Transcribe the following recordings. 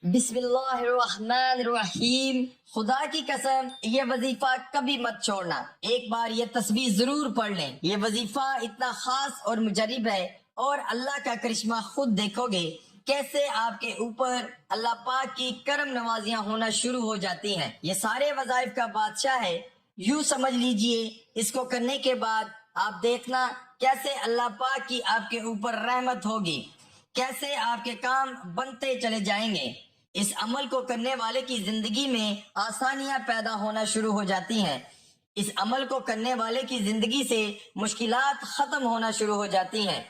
بسم اللہ الرحمن الرحیم۔ خدا کی قسم یہ وظیفہ کبھی مت چھوڑنا، ایک بار یہ تسبیح ضرور پڑھ لیں۔ یہ وظیفہ اتنا خاص اور مجرب ہے، اور اللہ کا کرشمہ خود دیکھو گے کیسے آپ کے اوپر اللہ پاک کی کرم نوازیاں ہونا شروع ہو جاتی ہیں۔ یہ سارے وظائف کا بادشاہ ہے، یوں سمجھ لیجئے۔ اس کو کرنے کے بعد آپ دیکھنا کیسے اللہ پاک کی آپ کے اوپر رحمت ہوگی، کیسے آپ کے کام بنتے چلے جائیں گے۔ اس عمل کو کرنے والے کی زندگی میں آسانیاں پیدا ہونا شروع ہو جاتی ہیں۔ اس عمل کو کرنے والے کی زندگی سے مشکلات ختم ہونا شروع ہو جاتی ہیں۔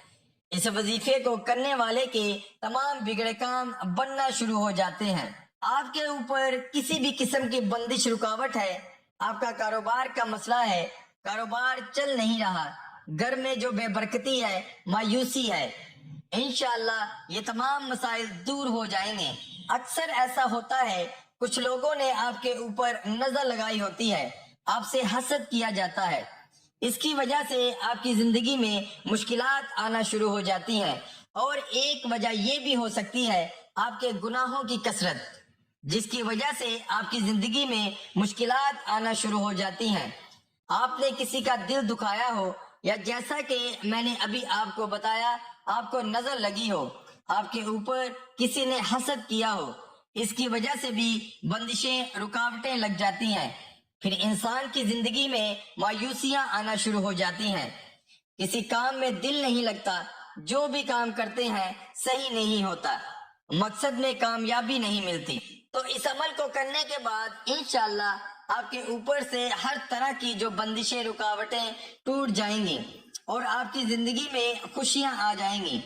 اس وظیفے کو کرنے والے کے تمام بگڑے کام بننا شروع ہو جاتے ہیں۔ آپ کے اوپر کسی بھی قسم کی بندش رکاوٹ ہے، آپ کا کاروبار کا مسئلہ ہے، کاروبار چل نہیں رہا، گھر میں جو بے برکتی ہے، مایوسی ہے، انشاءاللہ یہ تمام مسائل دور ہو جائیں گے۔ اکثر ایسا ہوتا ہے، کچھ لوگوں نے آپ کے اوپر نظر لگائی ہوتی ہے، آپ سے حسد کیا جاتا ہے، اس کی وجہ سے آپ کی زندگی میں مشکلات آنا شروع ہو جاتی ہیں۔ اور ایک وجہ یہ بھی ہو سکتی ہے آپ کے گناہوں کی کثرت، جس کی وجہ سے آپ کی زندگی میں مشکلات آنا شروع ہو جاتی ہیں۔ آپ نے کسی کا دل دکھایا ہو، یا جیسا کہ میں نے ابھی آپ کو بتایا، آپ کو نظر لگی ہو، آپ کے اوپر کسی نے حسد کیا ہو، اس کی وجہ سے بھی بندشیں، رکاوٹیں لگ جاتی ہیں۔ پھر انسان کی زندگی میں مایوسیاں آنا شروع ہو جاتی ہیں، کسی کام میں دل نہیں لگتا، جو بھی کام کرتے ہیں صحیح نہیں ہوتا، مقصد میں کامیابی نہیں ملتی۔ تو اس عمل کو کرنے کے بعد انشاءاللہ آپ کے اوپر سے ہر طرح کی جو بندشیں، رکاوٹیں ٹوٹ جائیں گی، اور آپ کی زندگی میں خوشیاں آ جائیں گی۔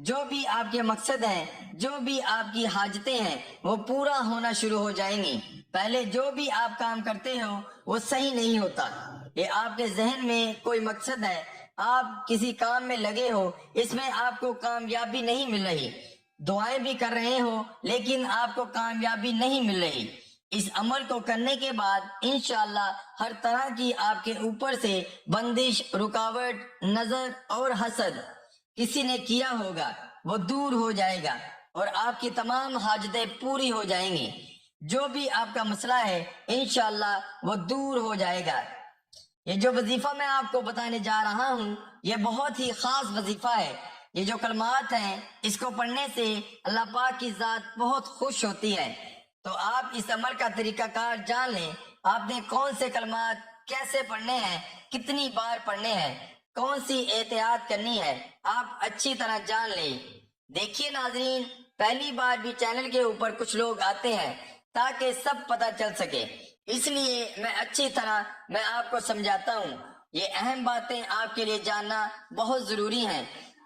جو بھی آپ کے مقصد ہیں، جو بھی آپ کی حاجتیں ہیں، وہ پورا ہونا شروع ہو جائیں گی۔ پہلے جو بھی آپ کام کرتے ہو وہ صحیح نہیں ہوتا، یہ آپ کے ذہن میں کوئی مقصد ہے، آپ کسی کام میں لگے ہو، اس میں آپ کو کامیابی نہیں مل رہی، دعائیں بھی کر رہے ہو لیکن آپ کو کامیابی نہیں مل رہی۔ اس عمل کو کرنے کے بعد انشاءاللہ ہر طرح کی آپ کے اوپر سے بندش، رکاوٹ، نظر اور حسد کسی نے کیا ہوگا وہ دور ہو جائے گا، اور آپ کی تمام حاجتیں پوری ہو جائیں گی۔ جو بھی آپ کا مسئلہ ہے انشاءاللہ وہ دور ہو جائے گا۔ یہ جو وظیفہ میں آپ کو بتانے جا رہا ہوں یہ بہت ہی خاص وظیفہ ہے۔ یہ جو کلمات ہیں اس کو پڑھنے سے اللہ پاک کی ذات بہت خوش ہوتی ہے۔ تو آپ اس عمل کا طریقہ کار جان لیں، آپ نے کون سے کلمات کیسے پڑھنے ہیں، کتنی بار پڑھنے ہیں، کون سی احتیاط کرنی ہے، آپ اچھی طرح جان لیں۔ دیکھیے ناظرین، پہلی بار بھی چینل کے اوپر کچھ لوگ آتے ہیں تاکہ سب پتہ چل سکے، اس لیے میں اچھی طرح آپ کو سمجھاتا ہوں۔ یہ اہم باتیں آپ کے لیے جاننا بہت ضروری ہیں۔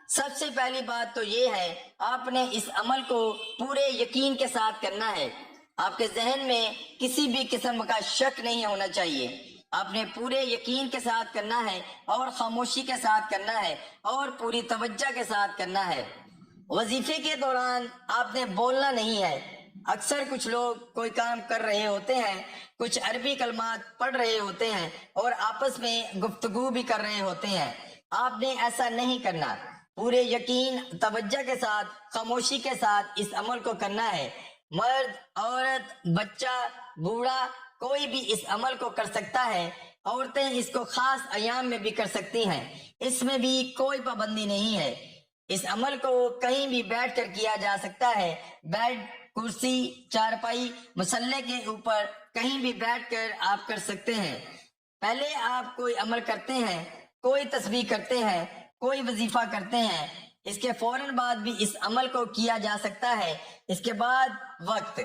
سب سے پہلی بات تو یہ ہے، آپ نے اس عمل کو پورے یقین کے ساتھ کرنا ہے۔ آپ کے ذہن میں کسی بھی قسم کا شک نہیں ہونا چاہیے۔ آپ نے پورے یقین کے ساتھ کرنا ہے، اور خاموشی کے ساتھ کرنا ہے، اور پوری توجہ کے ساتھ کرنا ہے۔ وظیفے کے دوران آپ نے بولنا نہیں ہے۔ اکثر کچھ لوگ کوئی کام کر رہے ہوتے ہیں، کچھ عربی کلمات پڑھ رہے ہوتے ہیں، اور آپس میں گفتگو بھی کر رہے ہوتے ہیں۔ آپ نے ایسا نہیں کرنا، پورے یقین، توجہ کے ساتھ، خاموشی کے ساتھ اس عمل کو کرنا ہے۔ مرد، عورت، بچہ، بوڑھا، کوئی بھی اس عمل کو کر سکتا ہے۔ عورتیں اس کو خاص ایام میں بھی کر سکتی ہیں، اس میں بھی کوئی پابندی نہیں ہے۔ اس عمل کو کہیں بھی بیٹھ کر کیا جا سکتا ہے، بیڈ، کرسی، چارپائی، مصلے کے اوپر کہیں بھی بیٹھ کر آپ کر سکتے ہیں۔ پہلے آپ کوئی عمل کرتے ہیں، کوئی تسبیح کرتے ہیں، کوئی وظیفہ کرتے ہیں، اس کے فوراً بعد بھی اس عمل کو کیا جا سکتا ہے۔ اس کے بعد وقت،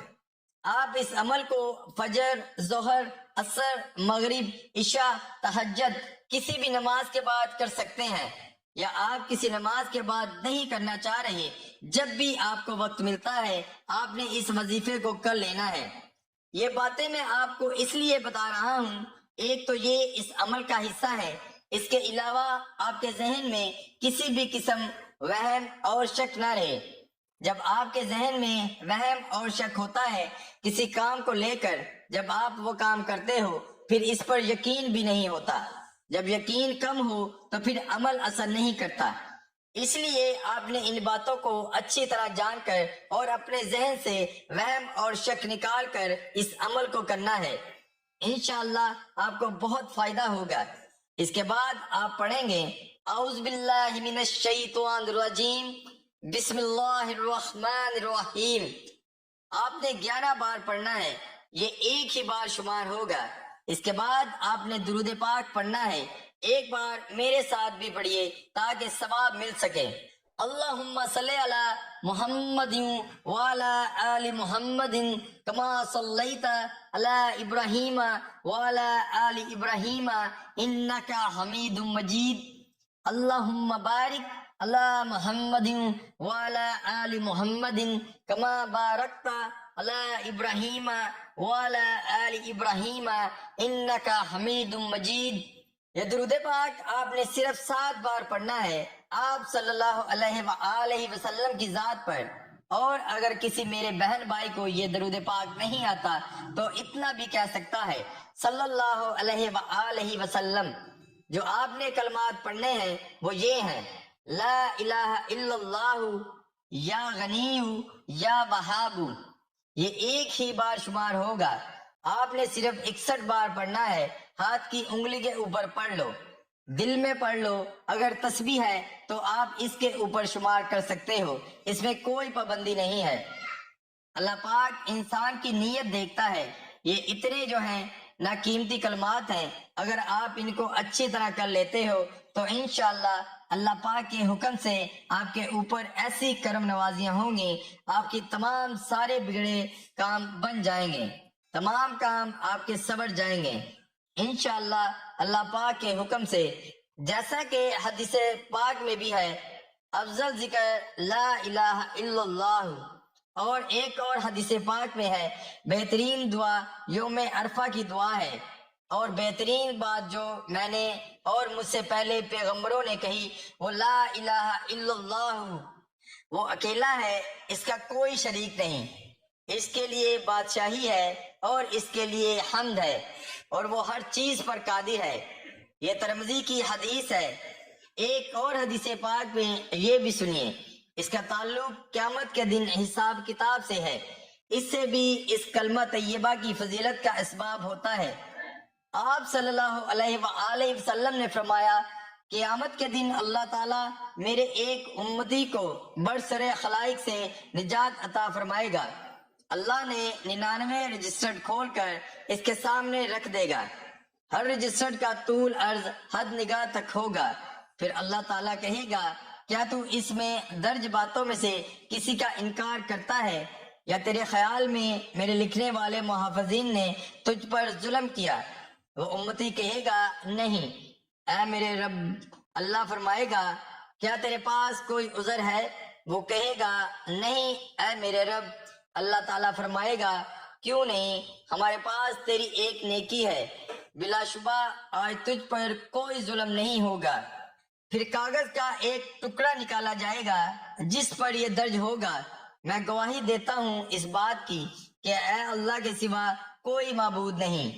آپ اس عمل کو فجر، ظہر، عصر، مغرب، عشاء، تہجد، کسی بھی نماز کے بعد کر سکتے ہیں، یا آپ کسی نماز کے بعد نہیں کرنا چاہ رہے، جب بھی آپ کو وقت ملتا ہے آپ نے اس وظیفے کو کر لینا ہے۔ یہ باتیں میں آپ کو اس لیے بتا رہا ہوں، ایک تو یہ اس عمل کا حصہ ہے، اس کے علاوہ آپ کے ذہن میں کسی بھی قسم وہم اور شک نہ رہے۔ جب آپ کے ذہن میں وہم اور شک ہوتا ہے کسی کام کو لے کر، جب آپ وہ کام کرتے ہو پھر اس پر یقین بھی نہیں ہوتا، جب یقین کم ہو تو پھر عمل اثر نہیں کرتا۔ اس لیے آپ نے ان باتوں کو اچھی طرح جان کر اور اپنے ذہن سے وہم اور شک نکال کر اس عمل کو کرنا ہے، انشاءاللہ آپ کو بہت فائدہ ہوگا۔ اس کے بعد آپ پڑھیں گے اعوذ باللہ من الشیطان الرجیم بسم اللہ الرحمن الرحیم۔ آپ نے 11 بار پڑھنا ہے، یہ ایک ہی بار شمار ہوگا۔ اس کے بعد آپ نے درود پاک پڑھنا ہے، ایک بار میرے ساتھ بھی پڑھیے تاکہ ثواب مل سکے۔ اللہم صلی علی محمد وعلی آل محمد کما صلیت علی ابراہیم وعلی آل ابراہیم انکا حمید مجید۔ اللہم بارک علی محمد وعلی آل محمد کما بارکت علی ابراہیم وعلی آل ابراہیم انکا حمید مجید۔ یہ درود پاک آپ نے صرف 7 بار پڑھنا ہے آپ صلی اللہ علیہ وآلہ وسلم کی ذات پر، اور اگر کسی میرے بہن بھائی کو یہ درود پاک نہیں آتا تو اتنا بھی کہہ سکتا ہے صلی اللہ علیہ وآلہ وسلم۔ جو آپ نے کلمات پڑھنے ہیں وہ یہ ہیں، لا الہ الا اللہ، یا غنی، یا وہاب۔ یہ ایک ہی بار شمار ہوگا، آپ نے صرف 61 بار پڑھنا ہے۔ ہاتھ کی انگلی کے اوپر پڑھ لو، دل میں پڑھ لو، اگر تسبیح ہے تو آپ اس کے اوپر شمار کر سکتے ہو، اس میں کوئی پابندی نہیں ہے۔ اللہ پاک انسان کی نیت دیکھتا ہے۔ یہ اتنے جو ہیں نا قیمتی کلمات ہیں، اگر آپ ان کو اچھی طرح کر لیتے ہو تو انشاءاللہ اللہ پاک کے حکم سے آپ کے اوپر ایسی کرم نوازیاں ہوں گی، آپ کی تمام سارے بگڑے کام بن جائیں گے، تمام کام آپ کے سبر جائیں گے انشاءاللہ اللہ پاک کے حکم سے۔ جیسا کہ حدیث پاک میں بھی ہے، افضل ذکر لا الہ الا اللہ، اور ایک اور حدیث پاک میں ہے بہترین دعا یوم عرفہ کی دعا ہے، اور بہترین بات جو میں نے اور مجھ سے پہلے پیغمبروں نے کہی وہ لا الہ الا اللہ، وہ اکیلا ہے، اس کا کوئی شریک نہیں، اس کے لیے بادشاہی ہے اور اس کے لیے حمد ہے، اور وہ ہر چیز پر قادر ہے۔ یہ ترمذی کی حدیث ہے۔ ایک اور حدیث پاک میں یہ بھی سنیے، اس کا تعلق قیامت کے دن حساب کتاب سے ہے، اس سے بھی اس کلمہ طیبہ کی فضیلت کا اسباب ہوتا ہے۔ آپ صلی اللہ علیہ وآلہ وسلم نے فرمایا، قیامت کے دن اللہ تعالیٰ میرے ایک امتی کو برسر خلائق سے نجات عطا فرمائے گا۔ اللہ نے 99 رجسٹرڈ کھول کر اس کے سامنے رکھ دے گا، ہر رجسٹرڈ کا طول عرض حد نگاہ تک ہوگا۔ پھر اللہ تعالیٰ کہے گا، کیا تو اس میں درج باتوں میں سے کسی کا انکار کرتا ہے، یا تیرے خیال میں میرے لکھنے والے محافظین نے تجھ پر ظلم کیا؟ وہ امتی کہے گا، نہیں اے میرے رب۔ اللہ فرمائے گا، کیا تیرے پاس کوئی عذر ہے؟ وہ کہے گا، نہیں اے میرے رب۔ اللہ تعالیٰ فرمائے گا، کیوں نہیں؟ ہمارے پاس تیری ایک نیکی ہے، بلا شبہ آج تجھ پر کوئی ظلم نہیں ہوگا۔ پھر کاغذ کا ایک ٹکڑا نکالا جائے گا جس پر یہ درج ہوگا، میں گواہی دیتا ہوں اس بات کی کہ اے اللہ کے سوا کوئی معبود نہیں،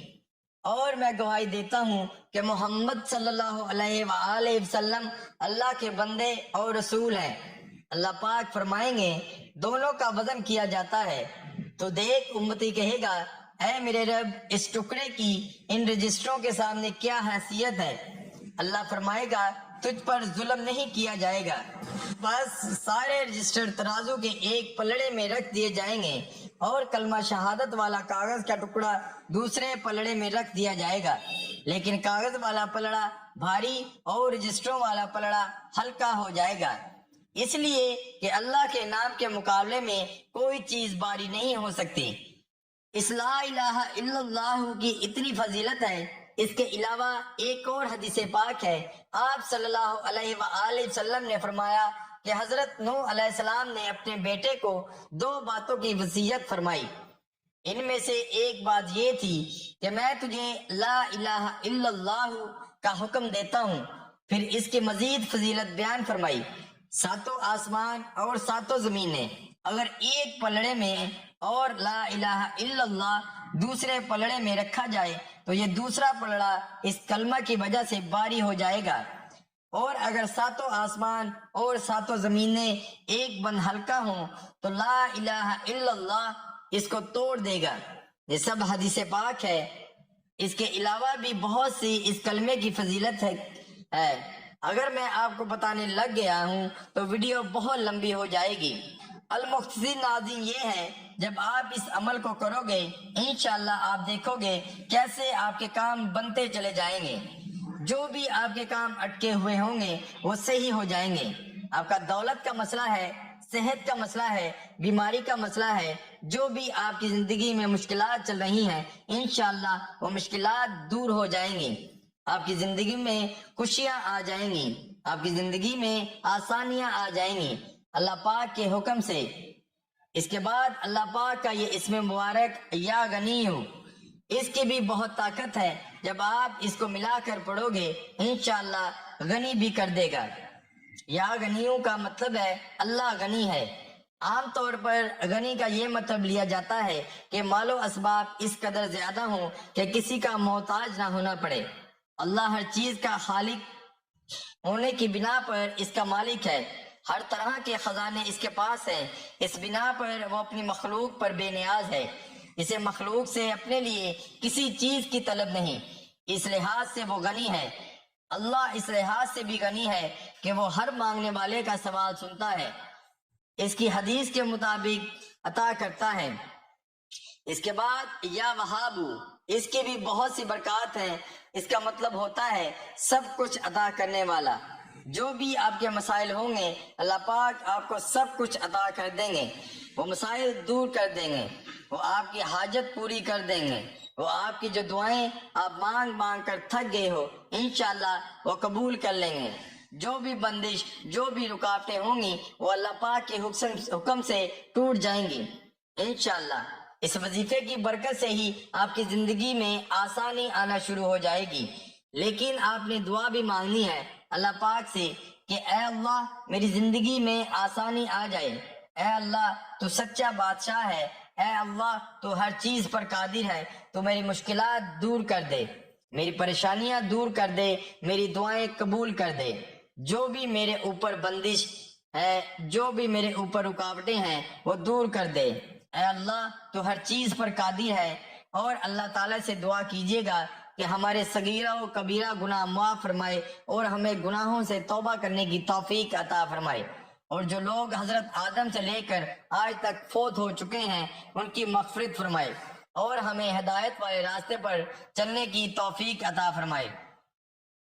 اور میں گواہی دیتا ہوں کہ محمد صلی اللہ علیہ وآلہ وسلم اللہ کے بندے اور رسول ہیں۔ اللہ پاک فرمائیں گے، دونوں کا وزن کیا جاتا ہے، تو دیکھ امتی کہے گا، اے میرے رب، اس ٹکڑے کی ان رجسٹروں کے سامنے کیا حیثیت ہے؟ اللہ فرمائے گا، تجھ پر ظلم نہیں کیا جائے گا۔ بس سارے رجسٹر ترازو کے ایک پلڑے میں رکھ دیے جائیں گے، اور کلمہ شہادت والا کاغذ کا ٹکڑا دوسرے پلڑے میں رکھ دیا جائے گا، لیکن کاغذ والا پلڑا بھاری اور رجسٹروں والا پلڑا ہلکا ہو جائے گا، اس لیے کہ اللہ کے نام کے مقابلے میں کوئی چیز باری نہیں ہو سکتی۔ اس لا الہ الا اللہ کی اتنی فضیلت ہے۔ اس کے علاوہ ایک اور حدیث پاک ہے، آپ صلی اللہ علیہ وآلہ وسلم نے فرمایا کہ حضرت نوح علیہ السلام نے اپنے بیٹے کو 2 باتوں کی وصیت فرمائی، ان میں سے ایک بات یہ تھی کہ میں تجھے لا الہ الا اللہ کا حکم دیتا ہوں۔ پھر اس کی مزید فضیلت بیان فرمائی، 7 آسمان اور 7 زمینیں اگر ایک پلڑے میں اور لا الہ الا اللہ دوسرے پلڑے میں رکھا جائے تو یہ دوسرا پلڑا اس کلمہ کی وجہ سے باری ہو جائے گا۔ اور اگر ساتوں آسمان اور ساتوں زمینیں ایک بند ہلکا ہوں تو لا الہ الا اللہ اس کو توڑ دے گا۔ یہ سب حدیث پاک ہے۔ اس کے علاوہ بھی بہت سی اس کلمے کی فضیلت ہے۔ اگر میں آپ کو بتانے لگ گیا ہوں تو ویڈیو بہت لمبی ہو جائے گی۔ المختصر ناظرین یہ ہے، جب آپ اس عمل کو کرو گے انشاءاللہ آپ دیکھو گے کیسے آپ کے کام بنتے چلے جائیں گے۔ جو بھی آپ کے کام اٹکے ہوئے ہوں گے وہ صحیح ہو جائیں گے۔ آپ کا دولت کا مسئلہ ہے، صحت کا مسئلہ ہے، بیماری کا مسئلہ ہے، جو بھی آپ کی زندگی میں مشکلات چل رہی ہیں انشاءاللہ وہ مشکلات دور ہو جائیں گی۔ آپ کی زندگی میں خوشیاں آ جائیں گی، آپ کی زندگی میں آسانیاں آ جائیں گی اللہ پاک کے حکم سے۔ اس کے بعد اللہ پاک کا یہ اسم مبارک یا غنی ہو، اس کی بھی بہت طاقت ہے۔ جب آپ اس کو ملا کر پڑھو گے انشاءاللہ غنی بھی کر دے گا۔ یا غنیوں کا مطلب ہے اللہ غنی ہے۔ عام طور پر غنی کا یہ مطلب لیا جاتا ہے کہ مال و اسباب اس قدر زیادہ ہوں کہ کسی کا محتاج نہ ہونا پڑے۔ اللہ ہر چیز کا خالق ہونے کی بنا پر اس کا مالک ہے، ہر طرح کے خزانے اس کے پاس ہیں، اس بنا پر وہ اپنی مخلوق پر بے نیاز ہے، اسے مخلوق سے اپنے لیے کسی چیز کی طلب نہیں، اس لحاظ سے وہ غنی ہے۔ اللہ اس لحاظ سے بھی غنی ہے کہ وہ ہر مانگنے والے کا سوال سنتا ہے، اس کی حدیث کے مطابق عطا کرتا ہے۔ اس کے بعد یا وہابو، اس کی بھی بہت سی برکات ہیں۔ اس کا مطلب ہوتا ہے سب کچھ عطا کرنے والا۔ جو بھی آپ کے مسائل ہوں گے اللہ پاک آپ کو سب کچھ عطا کر دیں گے، وہ مسائل دور کر دیں گے، وہ آپ کی حاجت پوری کر دیں گے، وہ آپ کی جو دعائیں آپ مانگ مانگ کر تھک گئے ہو انشاءاللہ وہ قبول کر لیں گے۔ جو بھی بندش، جو بھی رکاوٹیں ہوں گی وہ اللہ پاک کے حکم سے ٹوٹ جائیں گی انشاءاللہ۔ اس وظیفے کی برکت سے ہی آپ کی زندگی میں آسانی آنا شروع ہو جائے گی۔ لیکن آپ نے دعا بھی مانگنی ہے اللہ پاک سے کہ اے اللہ میری زندگی میں آسانی آ جائے، اے اللہ تو سچا بادشاہ ہے، اے اللہ تو ہر چیز پر قادر ہے، تو میری مشکلات دور کر دے، میری پریشانیاں دور کر دے، میری دعائیں قبول کر دے۔ جو بھی میرے اوپر بندش ہے، جو بھی میرے اوپر رکاوٹیں ہیں وہ دور کر دے، اے اللہ تو ہر چیز پر قادر ہے۔ اور اللہ تعالیٰ سے دعا کیجیے گا کہ ہمارے صغیرہ و کبیرہ گناہ معاف فرمائے اور ہمیں گناہوں سے توبہ کرنے کی توفیق عطا فرمائے۔ اور جو لوگ حضرت آدم سے لے کر آج تک فوت ہو چکے ہیں ان کی مغفرت فرمائے اور ہمیں ہدایت والے راستے پر چلنے کی توفیق عطا فرمائے۔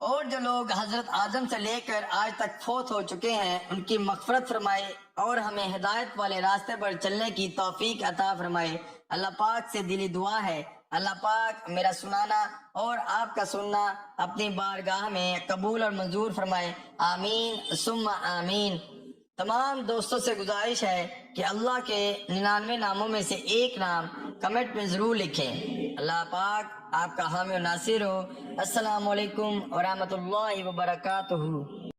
اور جو لوگ حضرت آدم سے لے کر آج تک فوت ہو چکے ہیں ان کی مغفرت فرمائے اور ہمیں ہدایت والے راستے پر چلنے کی توفیق عطا فرمائے۔ اللہ پاک سے دلی دعا ہے اللہ پاک میرا سنانا اور آپ کا سننا اپنی بارگاہ میں قبول اور منظور فرمائے، آمین ثم آمین۔ تمام دوستوں سے گزارش ہے کہ اللہ کے 99 ناموں میں سے ایک نام کمنٹ میں ضرور لکھیں۔ اللہ پاک آپ کا حامی و ناصر ہو۔ السلام علیکم ورحمۃ اللہ وبرکاتہ۔